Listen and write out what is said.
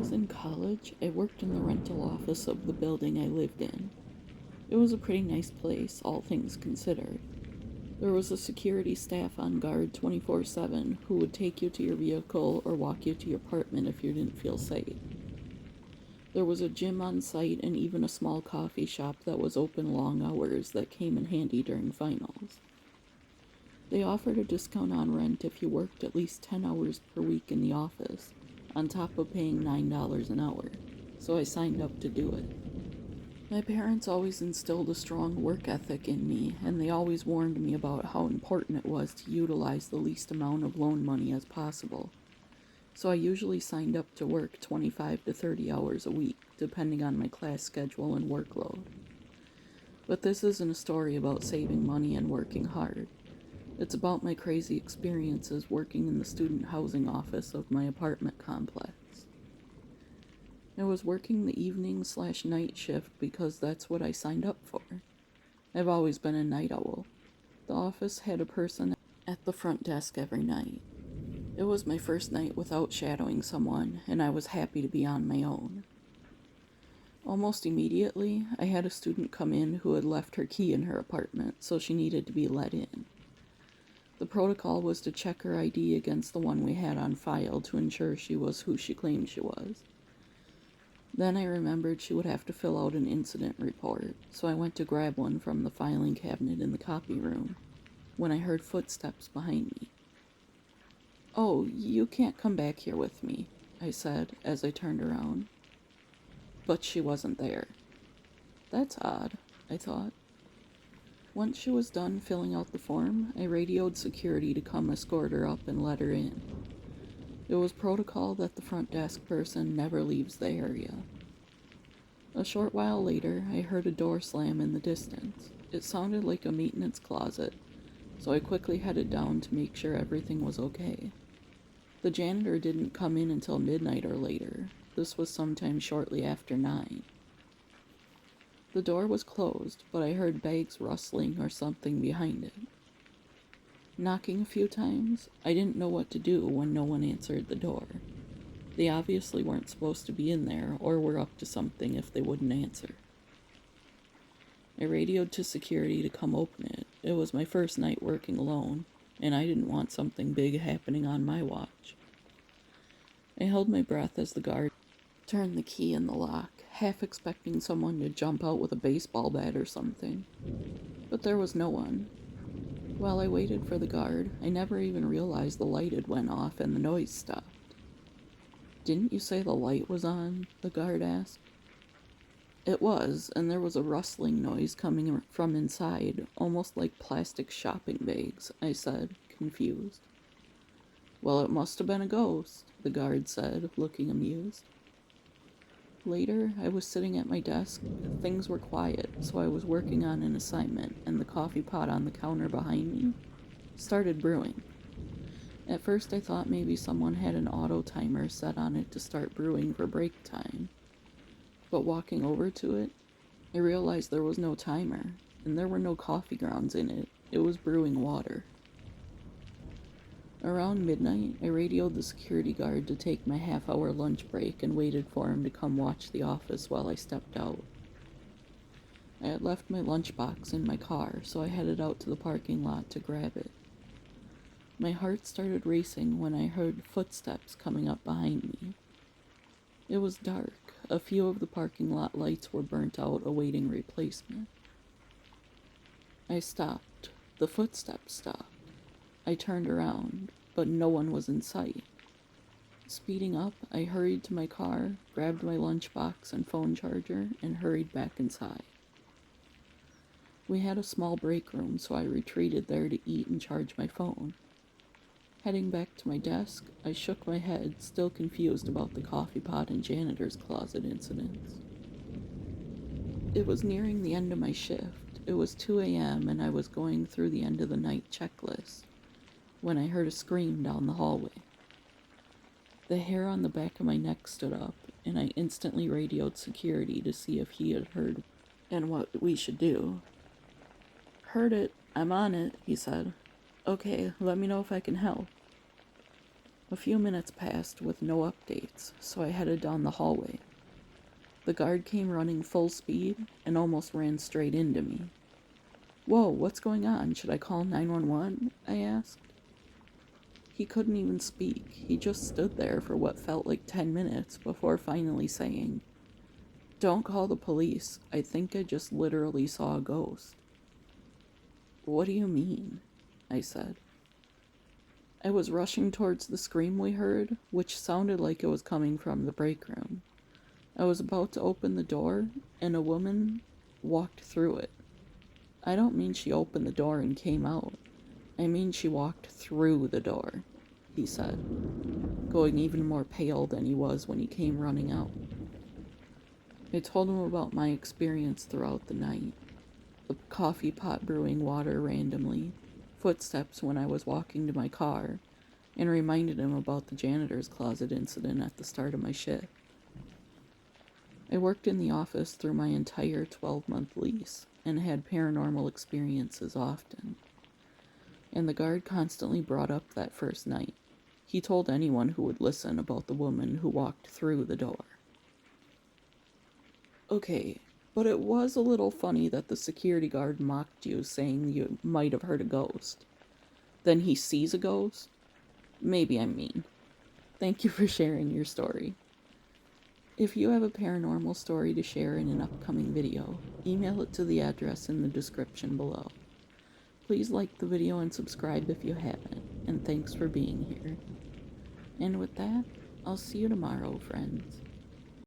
was in college, I worked in the rental office of the building I lived in. It was a pretty nice place, all things considered. There was a security staff on guard 24/7 who would take you to your vehicle or walk you to your apartment if you didn't feel safe. There was a gym on site and even a small coffee shop that was open long hours that came in handy during finals. They offered a discount on rent if you worked at least 10 hours per week in the office, on top of paying $9 an hour, so I signed up to do it. My parents always instilled a strong work ethic in me, and they always warned me about how important it was to utilize the least amount of loan money as possible. So I usually signed up to work 25 to 30 hours a week, depending on my class schedule and workload. But this isn't a story about saving money and working hard. It's about my crazy experiences working in the student housing office of my apartment complex. I was working the evening/night shift because that's what I signed up for. I've always been a night owl. The office had a person at the front desk every night. It was my first night without shadowing someone, and I was happy to be on my own. Almost immediately, I had a student come in who had left her key in her apartment, so she needed to be let in. The protocol was to check her ID against the one we had on file to ensure she was who she claimed she was. Then I remembered she would have to fill out an incident report, so I went to grab one from the filing cabinet in the copy room, when I heard footsteps behind me. "Oh, you can't come back here with me," I said as I turned around. But she wasn't there. That's odd, I thought. Once she was done filling out the form, I radioed security to come escort her up and let her in. It was protocol that the front desk person never leaves the area. A short while later, I heard a door slam in the distance. It sounded like a maintenance closet, so I quickly headed down to make sure everything was okay. The janitor didn't come in until midnight or later. This was sometime shortly after 9. The door was closed, but I heard bags rustling or something behind it. Knocking a few times, I didn't know what to do when no one answered the door. They obviously weren't supposed to be in there or were up to something if they wouldn't answer. I radioed to security to come open it. It was my first night working alone, and I didn't want something big happening on my watch. I held my breath as the guard turned the key in the lock, half expecting someone to jump out with a baseball bat or something. But there was no one. While I waited for the guard, I never even realized the light had went off and the noise stopped. "Didn't you say the light was on?" the guard asked. It was, and there was a rustling noise coming from inside, almost like plastic shopping bags, I said, confused. "Well, it must have been a ghost," the guard said, looking amused. Later, I was sitting at my desk. Things were quiet, so I was working on an assignment, and the coffee pot on the counter behind me started brewing. At first, I thought maybe someone had an auto timer set on it to start brewing for break time. But walking over to it, I realized there was no timer, and there were no coffee grounds in it. It was brewing water. Around midnight, I radioed the security guard to take my half-hour lunch break and waited for him to come watch the office while I stepped out. I had left my lunchbox in my car, so I headed out to the parking lot to grab it. My heart started racing when I heard footsteps coming up behind me. It was dark. A few of the parking lot lights were burnt out, awaiting replacement. I stopped. The footsteps stopped. I turned around, but no one was in sight. Speeding up, I hurried to my car, grabbed my lunchbox and phone charger, and hurried back inside. We had a small break room, so I retreated there to eat and charge my phone. Heading back to my desk, I shook my head, still confused about the coffee pot and janitor's closet incidents. It was nearing the end of my shift. It was 2 a.m., and I was going through the end of the night checklist when I heard a scream down the hallway. The hair on the back of my neck stood up, and I instantly radioed security to see if he had heard and what we should do. "Heard it. I'm on it," he said. "Okay, let me know if I can help." A few minutes passed with no updates, so I headed down the hallway. The guard came running full speed and almost ran straight into me. "Whoa, what's going on? Should I call 911?" I asked. He couldn't even speak. He just stood there for what felt like 10 minutes before finally saying, "Don't call the police. I think I just literally saw a ghost." "What do you mean?" I said. I was rushing towards the scream we heard, which sounded like it was coming from the break room. I was about to open the door, and a woman walked through it. I don't mean she opened the door and came out. I mean she walked through the door, he said, going even more pale than he was when he came running out. I told him about my experience throughout the night. The coffee pot brewing water randomly, footsteps when I was walking to my car, and reminded him about the janitor's closet incident at the start of my shift. I worked in the office through my entire 12-month lease and had paranormal experiences often. And the guard constantly brought up that first night. He told anyone who would listen about the woman who walked through the door. Okay, but it was a little funny that the security guard mocked you, saying you might have heard a ghost. Then he sees a ghost? Maybe I'm mean. Thank you for sharing your story. If you have a paranormal story to share in an upcoming video, email it to the address in the description below. Please like the video and subscribe if you haven't, and thanks for being here. And with that, I'll see you tomorrow, friends.